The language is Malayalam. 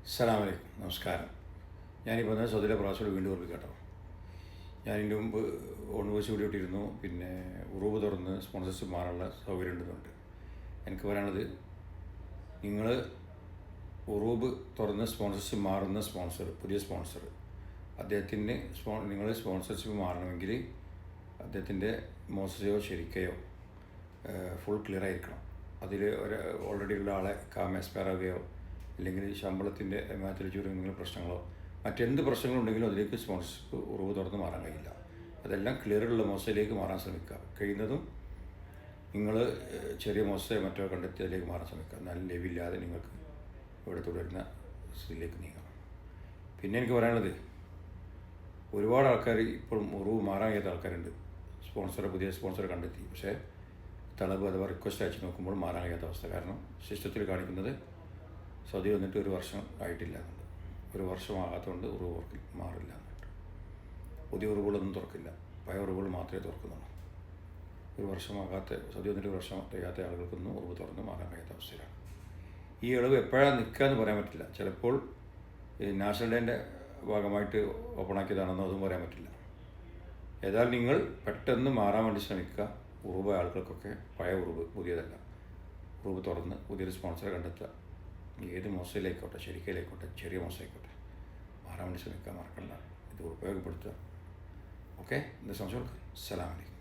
അസ്സലാമു അലൈക്കും. നമസ്കാരം. ഞാനിപ്പോൾ സൗദിയിലെ പ്രവാസിയോട് വീണ്ടും ഓർമ്മിക്കാം കേട്ടോ. ഞാൻ ഇതിൻ്റെ മുമ്പ് ഓൺവേഴ്സ് വീഡിയോ ഇട്ടിരുന്നു. പിന്നെ ഉറൂബ് തുറന്ന് സ്പോൺസർഷിപ്പ് മാറാനുള്ള സൗകര്യം ഉണ്ടെന്നുണ്ട്. എനിക്ക് പറയാനുള്ളത്, നിങ്ങൾ ഉറൂബ് തുറന്ന് സ്പോൺസർഷിപ്പ് മാറുന്ന പുതിയ സ്പോൺസർ അദ്ദേഹത്തിന് നിങ്ങൾ സ്പോൺസർഷിപ്പ് മാറണമെങ്കിൽ അദ്ദേഹത്തിൻ്റെ മോശയോ ശരിക്കയോ ഫുൾ ക്ലിയർ ആയിരിക്കണം. അതിൽ ഓൾറെഡി ഉള്ള ആളെ എക്സ്പയർ ആവുകയോ അല്ലെങ്കിൽ ശമ്പളത്തിൻ്റെ മാറ്റൽ ചുരുങ്ങുന്ന പ്രശ്നങ്ങളോ മറ്റെന്ത് പ്രശ്നങ്ങളുണ്ടെങ്കിലും അതിലേക്ക് സ്പോൺസർഷിപ്പ് ഉറവ് തുറന്ന് മാറാൻ കഴിയില്ല. അതെല്ലാം ക്ലിയറുള്ള മോശയിലേക്ക് മാറാൻ ശ്രമിക്കുക. കഴിയുന്നതും നിങ്ങൾ ചെറിയ മോശയോ മറ്റോ കണ്ടെത്തി അതിലേക്ക് മാറാൻ ശ്രമിക്കുക. നല്ല ലെവില്ലാതെ നിങ്ങൾക്ക് ഇവിടെ തുടരുന്ന സ്ഥിതിയിലേക്ക് നീങ്ങണം. പിന്നെ എനിക്ക് പറയാനുള്ളത്, ഒരുപാട് ആൾക്കാർ ഇപ്പോഴും ഉറവ് മാറാൻ കഴിയാത്ത ആൾക്കാരുണ്ട്. പുതിയ സ്പോൺസറെ കണ്ടെത്തി, പക്ഷേ തളവ് അഥവാ റിക്വസ്റ്റ് അയച്ച് നോക്കുമ്പോൾ മാറാൻ കഴിയാത്ത അവസ്ഥ. കാരണം സിസ്റ്റത്തിൽ കാണിക്കുന്നത് സൗദി വന്നിട്ട് 1 വർഷം ആയിട്ടില്ല എന്നുണ്ട്. 1 വർഷമാകാത്തതുകൊണ്ട് ഉറവ് മാറില്ല എന്നിട്ട് പുതിയ ഉറവുകളൊന്നും തുറക്കില്ല, പഴയ ഉറവുകൾ മാത്രമേ തുറക്കുന്നുള്ളൂ. 1 വർഷമാകാത്ത സൗദി വന്നിട്ട് 1 വർഷം കഴിയാത്ത ആളുകൾക്കൊന്നും ഉറവ് തുറന്ന് മാറാൻ കഴിയാത്ത അവസ്ഥയിലാണ്. ഈ ഇളവ് എപ്പോഴാണ് നിൽക്കുക എന്ന് പറയാൻ പറ്റില്ല. ചിലപ്പോൾ ഈ നാഷണൽ ഡേൻ്റെ ഭാഗമായിട്ട് ഓപ്പണാക്കിയതാണെന്നോ അതും പറയാൻ പറ്റില്ല. ഏതായാലും നിങ്ങൾ പെട്ടെന്ന് മാറാൻ വേണ്ടി ശ്രമിക്കുക. ഉറവ് ആളുകൾക്കൊക്കെ പഴയ ഉറവ്, പുതിയതല്ല, ഉറവ് തുറന്ന് പുതിയൊരു സ്പോൺസറെ കണ്ടെത്തുക. ഏത് മോശയിലേക്കോട്ടെ, ശരിക്കയിലേക്കോട്ടെ, ചെറിയ മോശമായിക്കോട്ടെ, മാറാൻ വേണ്ടി ശ്രമിക്കാൻ മറക്കണ്ട. ഇത് ഉപയോഗപ്പെടുത്തുക. ഓക്കെ, എന്താ സംശയം? അസ്സലാമു അലൈക്കും.